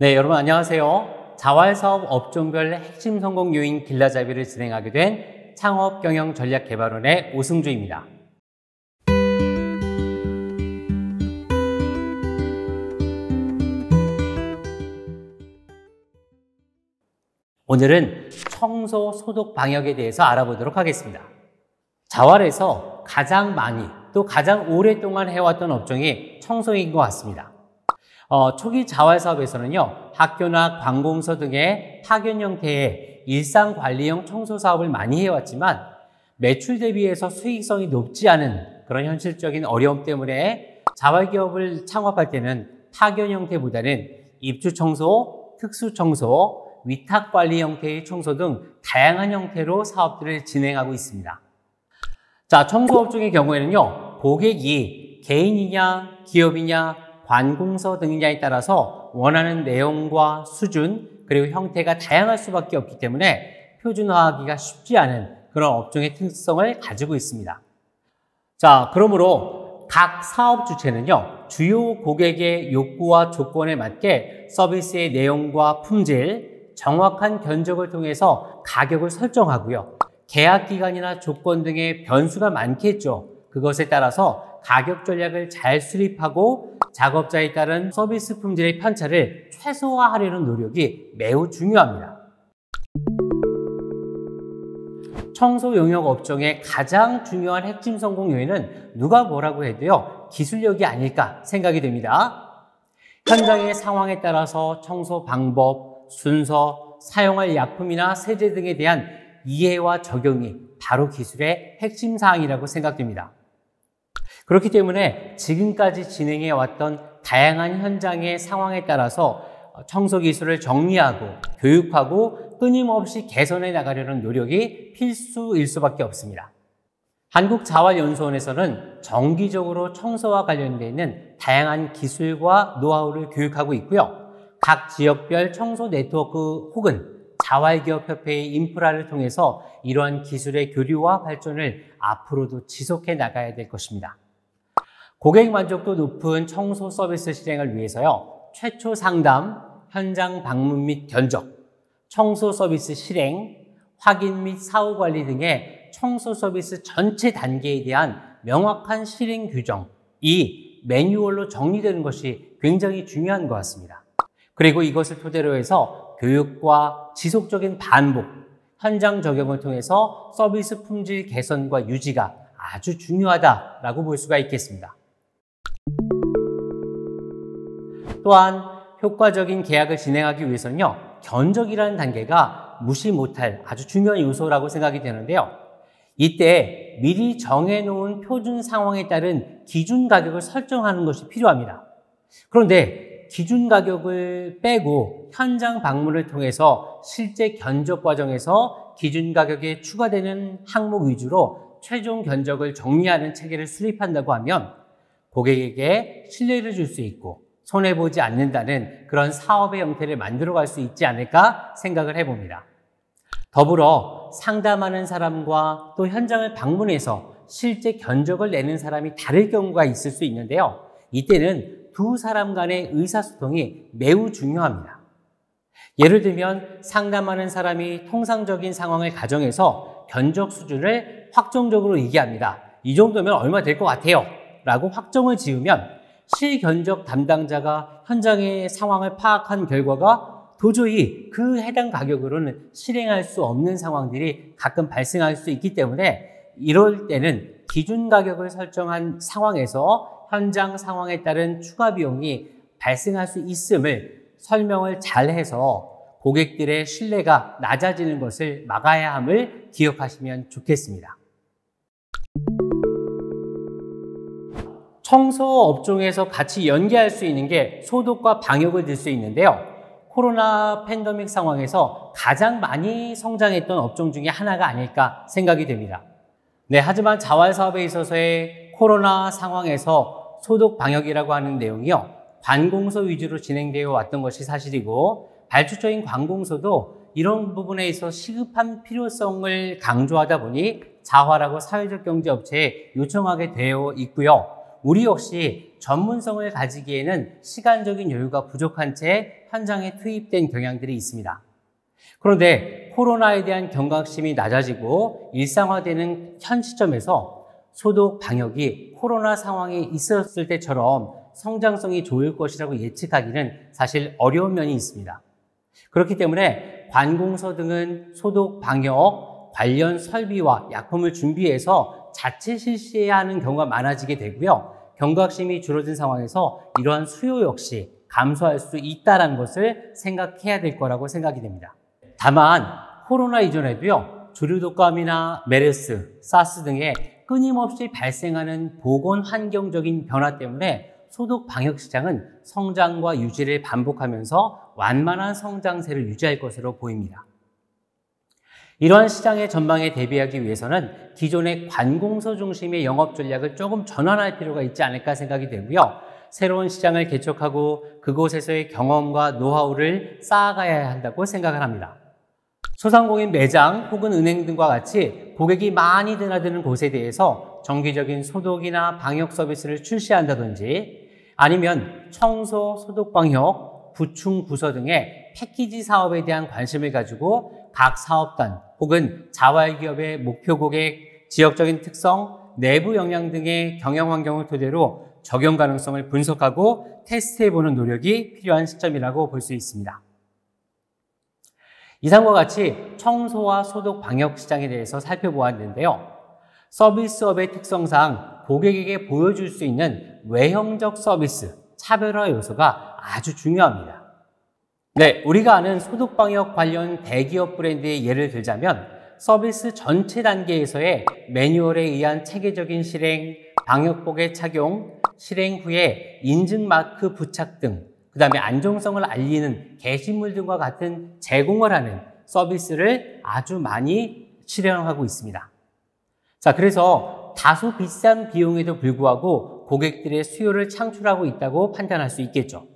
네, 여러분 안녕하세요. 자활사업 업종별 핵심 성공 요인 길라잡이를 진행하게 된 창업경영전략개발원의 오승주입니다. 오늘은 청소, 소독 방역에 대해서 알아보도록 하겠습니다. 자활에서 가장 많이 또 가장 오랫동안 해왔던 업종이 청소인 것 같습니다. 초기 자활 사업에서는요, 학교나 관공서 등의 파견 형태의 일상관리형 청소 사업을 많이 해왔지만 매출 대비해서 수익성이 높지 않은 그런 현실적인 어려움 때문에 자활 기업을 창업할 때는 파견 형태보다는 입주 청소, 특수 청소, 위탁 관리 형태의 청소 등 다양한 형태로 사업들을 진행하고 있습니다. 자, 청소업종의 경우에는요, 고객이 개인이냐, 기업이냐, 관공서 등이냐에 따라서 원하는 내용과 수준 그리고 형태가 다양할 수밖에 없기 때문에 표준화하기가 쉽지 않은 그런 업종의 특성을 가지고 있습니다. 자, 그러므로 각 사업 주체는요, 주요 고객의 욕구와 조건에 맞게 서비스의 내용과 품질, 정확한 견적을 통해서 가격을 설정하고요. 계약 기간이나 조건 등의 변수가 많겠죠. 그것에 따라서 가격 전략을 잘 수립하고 작업자에 따른 서비스 품질의 편차를 최소화하려는 노력이 매우 중요합니다. 청소 용역 업종의 가장 중요한 핵심 성공 요인은 누가 뭐라고 해도요, 기술력이 아닐까 생각이 됩니다. 현장의 상황에 따라서 청소 방법, 순서, 사용할 약품이나 세제 등에 대한 이해와 적용이 바로 기술의 핵심 사항이라고 생각됩니다. 그렇기 때문에 지금까지 진행해 왔던 다양한 현장의 상황에 따라서 청소 기술을 정리하고 교육하고 끊임없이 개선해 나가려는 노력이 필수일 수밖에 없습니다. 한국자활연수원에서는 정기적으로 청소와 관련되어 있는 다양한 기술과 노하우를 교육하고 있고요. 각 지역별 청소 네트워크 혹은 자활기업협회의 인프라를 통해서 이러한 기술의 교류와 발전을 앞으로도 지속해 나가야 될 것입니다. 고객 만족도 높은 청소 서비스 실행을 위해서요, 최초 상담, 현장 방문 및 견적, 청소 서비스 실행, 확인 및 사후 관리 등의 청소 서비스 전체 단계에 대한 명확한 실행 규정이 매뉴얼로 정리되는 것이 굉장히 중요한 것 같습니다. 그리고 이것을 토대로 해서 교육과 지속적인 반복, 현장 적용을 통해서 서비스 품질 개선과 유지가 아주 중요하다라고 볼 수가 있겠습니다. 또한 효과적인 계약을 진행하기 위해서는요, 견적이라는 단계가 무시 못할 아주 중요한 요소라고 생각이 되는데요. 이때 미리 정해놓은 표준 상황에 따른 기준 가격을 설정하는 것이 필요합니다. 그런데 기준 가격을 빼고 현장 방문을 통해서 실제 견적 과정에서 기준 가격에 추가되는 항목 위주로 최종 견적을 정리하는 체계를 수립한다고 하면 고객에게 신뢰를 줄 수 있고 손해보지 않는다는 그런 사업의 형태를 만들어갈 수 있지 않을까 생각을 해봅니다. 더불어 상담하는 사람과 또 현장을 방문해서 실제 견적을 내는 사람이 다를 경우가 있을 수 있는데요. 이때는 두 사람 간의 의사소통이 매우 중요합니다. 예를 들면 상담하는 사람이 통상적인 상황을 가정해서 견적 수준을 확정적으로 얘기합니다. 이 정도면 얼마 될 것 같아요 라고 확정을 지으면 실견적 담당자가 현장의 상황을 파악한 결과가 도저히 그 해당 가격으로는 실행할 수 없는 상황들이 가끔 발생할 수 있기 때문에 이럴 때는 기준 가격을 설정한 상황에서 현장 상황에 따른 추가 비용이 발생할 수 있음을 설명을 잘 해서 고객들의 신뢰가 낮아지는 것을 막아야 함을 기억하시면 좋겠습니다. 청소 업종에서 같이 연계할 수 있는 게 소독과 방역을 들 수 있는데요. 코로나 팬데믹 상황에서 가장 많이 성장했던 업종 중에 하나가 아닐까 생각이 됩니다. 네, 하지만 자활 사업에 있어서의 코로나 상황에서 소독 방역이라고 하는 내용이요, 관공서 위주로 진행되어 왔던 것이 사실이고 발주처인 관공서도 이런 부분에 있어 시급한 필요성을 강조하다 보니 자활하고 사회적 경제업체에 요청하게 되어 있고요. 우리 역시 전문성을 가지기에는 시간적인 여유가 부족한 채 현장에 투입된 경향들이 있습니다. 그런데 코로나에 대한 경각심이 낮아지고 일상화되는 현 시점에서 소독 방역이 코로나 상황이 있었을 때처럼 성장성이 좋을 것이라고 예측하기는 사실 어려운 면이 있습니다. 그렇기 때문에 관공서 등은 소독 방역 관련 설비와 약품을 준비해서 자체 실시해야 하는 경우가 많아지게 되고요. 경각심이 줄어든 상황에서 이러한 수요 역시 감소할 수 있다는 것을 생각해야 될 거라고 생각이 됩니다. 다만 코로나 이전에도요. 조류독감이나 메르스, 사스 등의 끊임없이 발생하는 보건 환경적인 변화 때문에 소독 방역 시장은 성장과 유지를 반복하면서 완만한 성장세를 유지할 것으로 보입니다. 이러한 시장의 전망에 대비하기 위해서는 기존의 관공서 중심의 영업 전략을 조금 전환할 필요가 있지 않을까 생각이 되고요. 새로운 시장을 개척하고 그곳에서의 경험과 노하우를 쌓아가야 한다고 생각을 합니다. 소상공인 매장 혹은 은행 등과 같이 고객이 많이 드나드는 곳에 대해서 정기적인 소독이나 방역 서비스를 출시한다든지 아니면 청소, 소독 방역, 부충 부서 등의 패키지 사업에 대한 관심을 가지고 각 사업단 혹은 자활기업의 목표 고객, 지역적인 특성, 내부 역량 등의 경영 환경을 토대로 적용 가능성을 분석하고 테스트해보는 노력이 필요한 시점이라고 볼 수 있습니다. 이상과 같이 청소와 소독 방역 시장에 대해서 살펴보았는데요. 서비스업의 특성상 고객에게 보여줄 수 있는 외형적 서비스, 차별화 요소가 아주 중요합니다. 네, 우리가 아는 소독 방역 관련 대기업 브랜드의 예를 들자면 서비스 전체 단계에서의 매뉴얼에 의한 체계적인 실행, 방역복의 착용, 실행 후에 인증 마크 부착 등 그 다음에 안정성을 알리는 게시물 등과 같은 제공을 하는 서비스를 아주 많이 실행하고 있습니다. 자, 그래서 다소 비싼 비용에도 불구하고 고객들의 수요를 창출하고 있다고 판단할 수 있겠죠.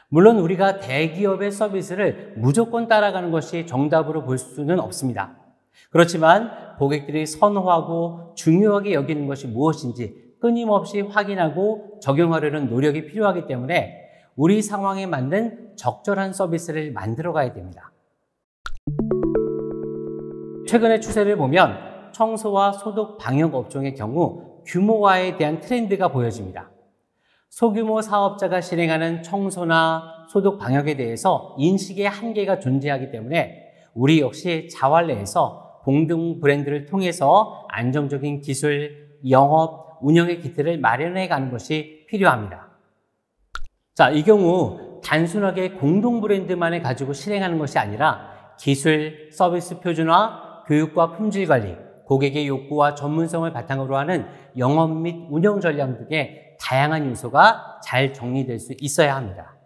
물론 우리가 대기업의 서비스를 무조건 따라가는 것이 정답으로 볼 수는 없습니다. 그렇지만 고객들이 선호하고 중요하게 여기는 것이 무엇인지 끊임없이 확인하고 적용하려는 노력이 필요하기 때문에 우리 상황에 맞는 적절한 서비스를 만들어 가야 됩니다. 최근의 추세를 보면 청소와 소독 방역 업종의 경우 규모화에 대한 트렌드가 보여집니다. 소규모 사업자가 실행하는 청소나 소독 방역에 대해서 인식의 한계가 존재하기 때문에 우리 역시 자활 내에서 공동 브랜드를 통해서 안정적인 기술, 영업, 운영의 기틀을 마련해 가는 것이 필요합니다. 자, 이 경우 단순하게 공동 브랜드만을 가지고 실행하는 것이 아니라 기술, 서비스 표준화, 교육과 품질 관리, 고객의 욕구와 전문성을 바탕으로 하는 영업 및 운영 전략 등의 다양한 요소가 잘 정리될 수 있어야 합니다.